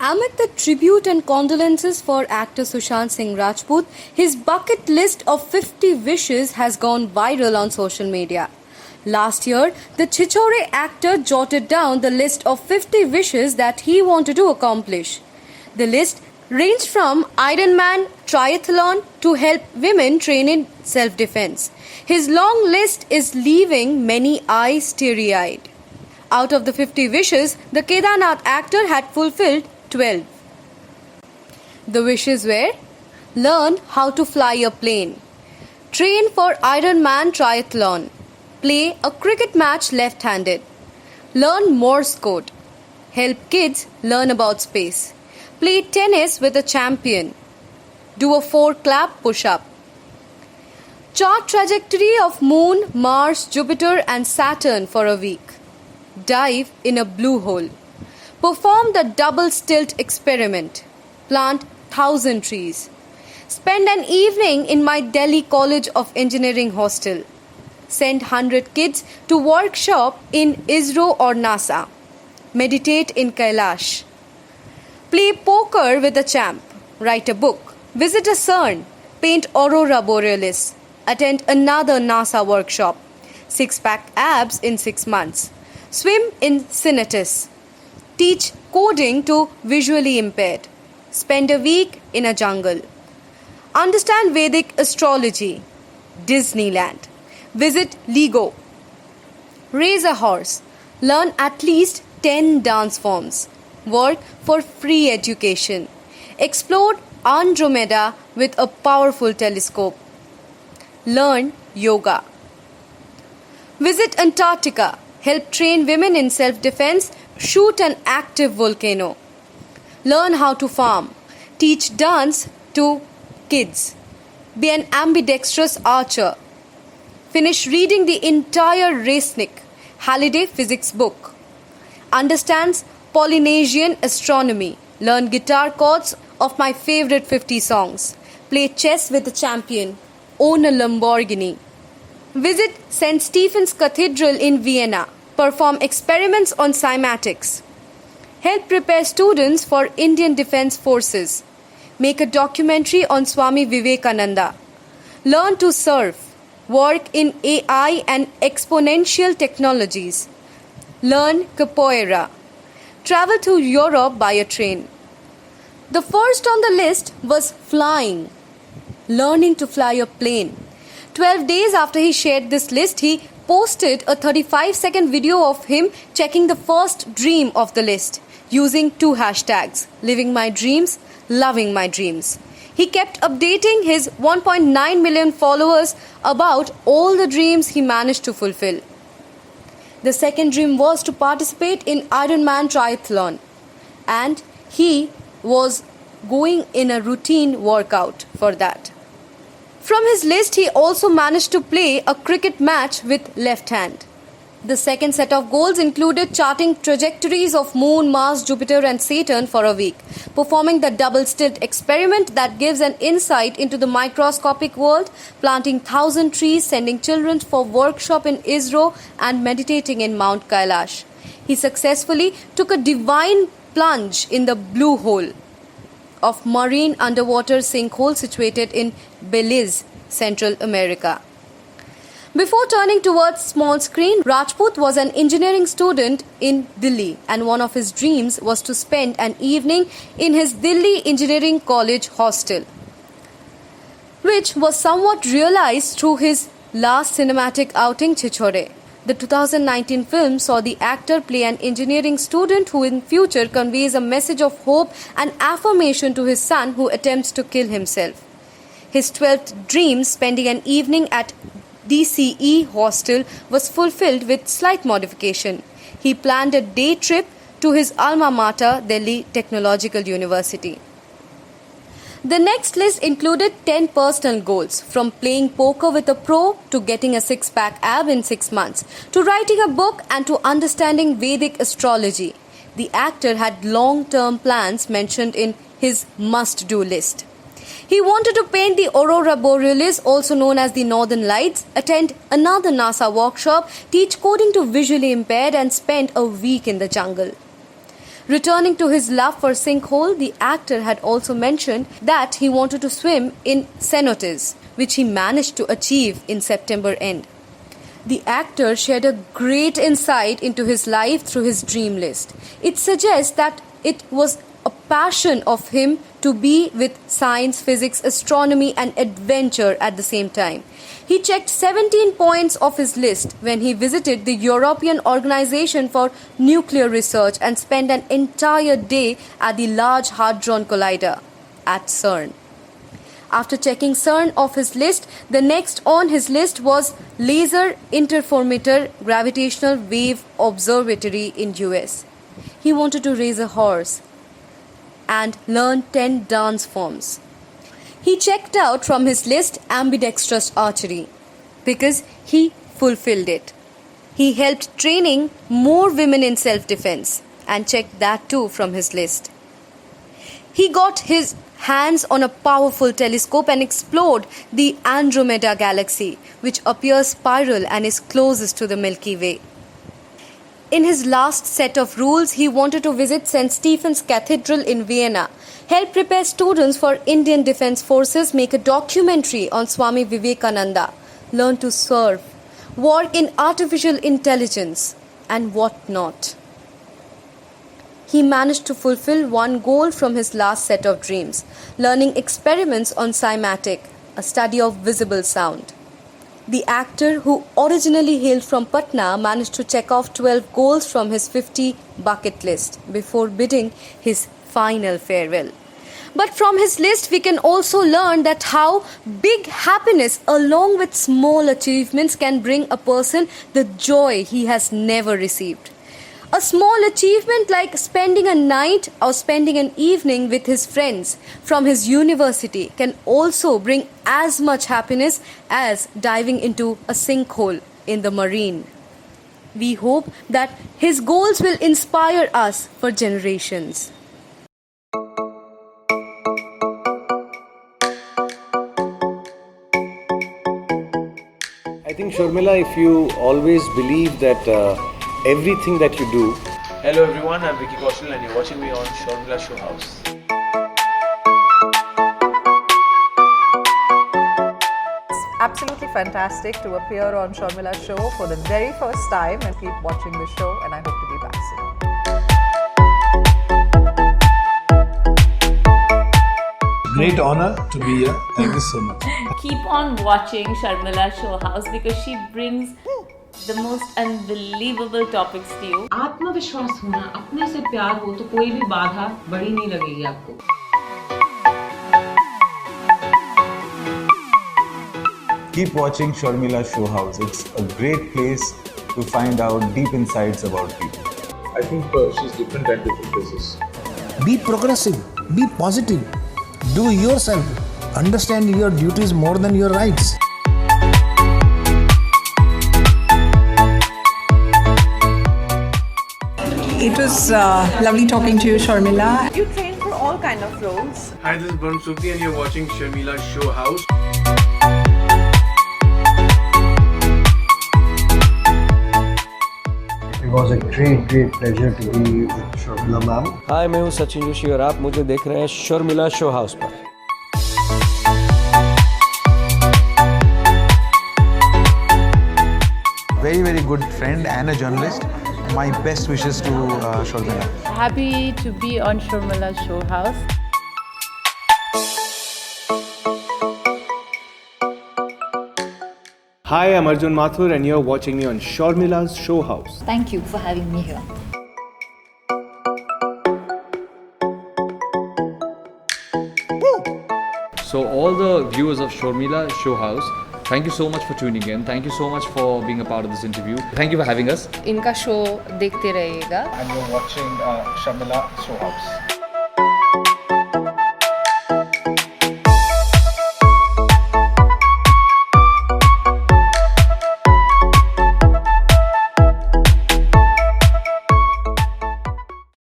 Amid the tribute and condolences for actor Sushant Singh Rajput, his bucket list of 50 wishes has gone viral on social media. Last year, the Chichore actor jotted down the list of 50 wishes that he wanted to accomplish. The list ranged from Ironman triathlon to help women train in self-defense. His long list is leaving many eyes teary-eyed. Out of the 50 wishes, the Kedarnath actor had fulfilled 12. The wishes were: learn how to fly a plane, train for Ironman triathlon, play a cricket match left-handed, learn Morse code, help kids learn about space, play tennis with a champion, do a 4-clap push-up, chart trajectory of Moon, Mars, Jupiter and Saturn for a week, dive in a blue hole, perform the double stilt experiment, plant 1,000 trees, spend an evening in my Delhi College of Engineering hostel, send 100 kids to workshop in ISRO or NASA, meditate in Kailash, play poker with a champ, write a book, visit a CERN, paint aurora borealis, attend another NASA workshop, 6-pack abs in 6 months, swim in Cinetis, teach coding to visually impaired, spend a week in a jungle, understand Vedic astrology, Disneyland, visit Lego, raise a horse, learn at least 10 dance forms, work for free education, explore Andromeda with a powerful telescope, learn yoga, visit Antarctica, help train women in self-defense, shoot an active volcano, learn how to farm, teach dance to kids, be an ambidextrous archer, finish reading the entire Resnick Halliday physics book, understands Polynesian astronomy, learn guitar chords of my favorite 50 songs, play chess with a champion, own a Lamborghini, visit St. Stephen's Cathedral in Vienna, perform experiments on cymatics, help prepare students for Indian Defence Forces, make a documentary on Swami Vivekananda, learn to surf, work in AI and exponential technologies, learn capoeira, travel to Europe by a train. The first on the list was flying, learning to fly a plane. 12 days after he shared this list, he posted a 35-second video of him checking the first dream of the list using 2 hashtags, living my dreams, loving my dreams. He kept updating his 1.9 million followers about all the dreams he managed to fulfill. The second dream was to participate in Ironman triathlon, and he was going in a routine workout for that. From his list, he also managed to play a cricket match with left hand. The second set of goals included charting trajectories of Moon, Mars, Jupiter and Saturn for a week, performing the double stilt experiment that gives an insight into the microscopic world, planting 1,000 trees, sending children for workshop in ISRO and meditating in Mount Kailash. He successfully took a divine plunge in the blue hole of marine underwater sinkhole situated in Belize, Central America. Before turning towards small screen, Rajput was an engineering student in Delhi, and one of his dreams was to spend an evening in his Delhi Engineering College hostel, which was somewhat realized through his last cinematic outing, Chichore. The 2019 film saw the actor play an engineering student who in future conveys a message of hope and affirmation to his son who attempts to kill himself. His 12th dream, spending an evening at DCE hostel, was fulfilled with slight modification. He planned a day trip to his alma mater, Delhi Technological University. The next list included 10 personal goals, from playing poker with a pro to getting a 6-pack ab in 6 months, to writing a book and to understanding Vedic astrology. The actor had long-term plans mentioned in his must-do list. He wanted to paint the aurora borealis, also known as the Northern Lights, attend another NASA workshop, teach coding to visually impaired and spend a week in the jungle. Returning to his love for sinkhole, the actor had also mentioned that he wanted to swim in cenotes, which he managed to achieve in September end. The actor shared a great insight into his life through his dream list. It suggests that it was a passion of him to be with science, physics, astronomy, and adventure at the same time. He checked 17 points of his list when he visited the European Organization for Nuclear Research and spent an entire day at the Large Hadron Collider at CERN. After checking CERN off his list, the next on his list was Laser Interferometer Gravitational Wave Observatory in US. He wanted to raise a horse and learn 10 dance forms. He checked out from his list ambidextrous archery because he fulfilled it. He helped training more women in self-defense and checked that too from his list. He got his hands on a powerful telescope and explored the Andromeda galaxy, which appears spiral and is closest to the Milky Way. In his last set of rules, he wanted to visit St. Stephen's Cathedral in Vienna, help prepare students for Indian Defence Forces, make a documentary on Swami Vivekananda, learn to surf, work in artificial intelligence, and what not. He managed to fulfill one goal from his last set of dreams, learning experiments on cymatic, a study of visible sound. The actor, who originally hailed from Patna, managed to check off 12 goals from his 50 bucket list before bidding his final farewell. But from his list, we can also learn that how big happiness along with small achievements can bring a person the joy he has never received. A small achievement like spending a night or spending an evening with his friends from his university can also bring as much happiness as diving into a sinkhole in the marine. We hope that his goals will inspire us for generations. I think, Sharmila, if you always believe that everything that you do. Hello everyone, I'm Vicky Kaushal and you're watching me on Sharmila Show House. It's absolutely fantastic to appear on Sharmila Show for the very first time, and keep watching the show, and I hope to be back soon. Great honor to be here. Thank you so much. Keep on watching Sharmila Show House because she brings the most unbelievable topics to you. आत्मविश्वास होना, अपने से प्यार हो तो कोई भी बाधा बड़ी नहीं लगेगी आपको. Keep watching Sharmila Show House. It's a great place to find out deep insights about people. I think she's different at different places. Be progressive. Be positive. Do yourself. Understand your duties more than your rights. It was lovely talking to you, Sharmila. You train for all kind of roles. Hi, this is Varun Sukhi and you're watching Sharmila Show House. It was a great pleasure to be with Sharmila ma'am. Hi, मैं हूँ सचिन जोशी और आप मुझे देख रहे हैं Sharmila show house पर. Very good friend and a journalist. My best wishes to Sharmila. Happy to be on Sharmila Show House. Hi, I'm Arjun Mathur and you're watching me on Sharmila's Show House. Thank you for having me here. So all the viewers of Sharmila Show House, thank you so much for tuning in. Thank you so much for being a part of this interview. Thank you for having us. इनका show देखते रहिएगा. And you're watching Sharmila Show House.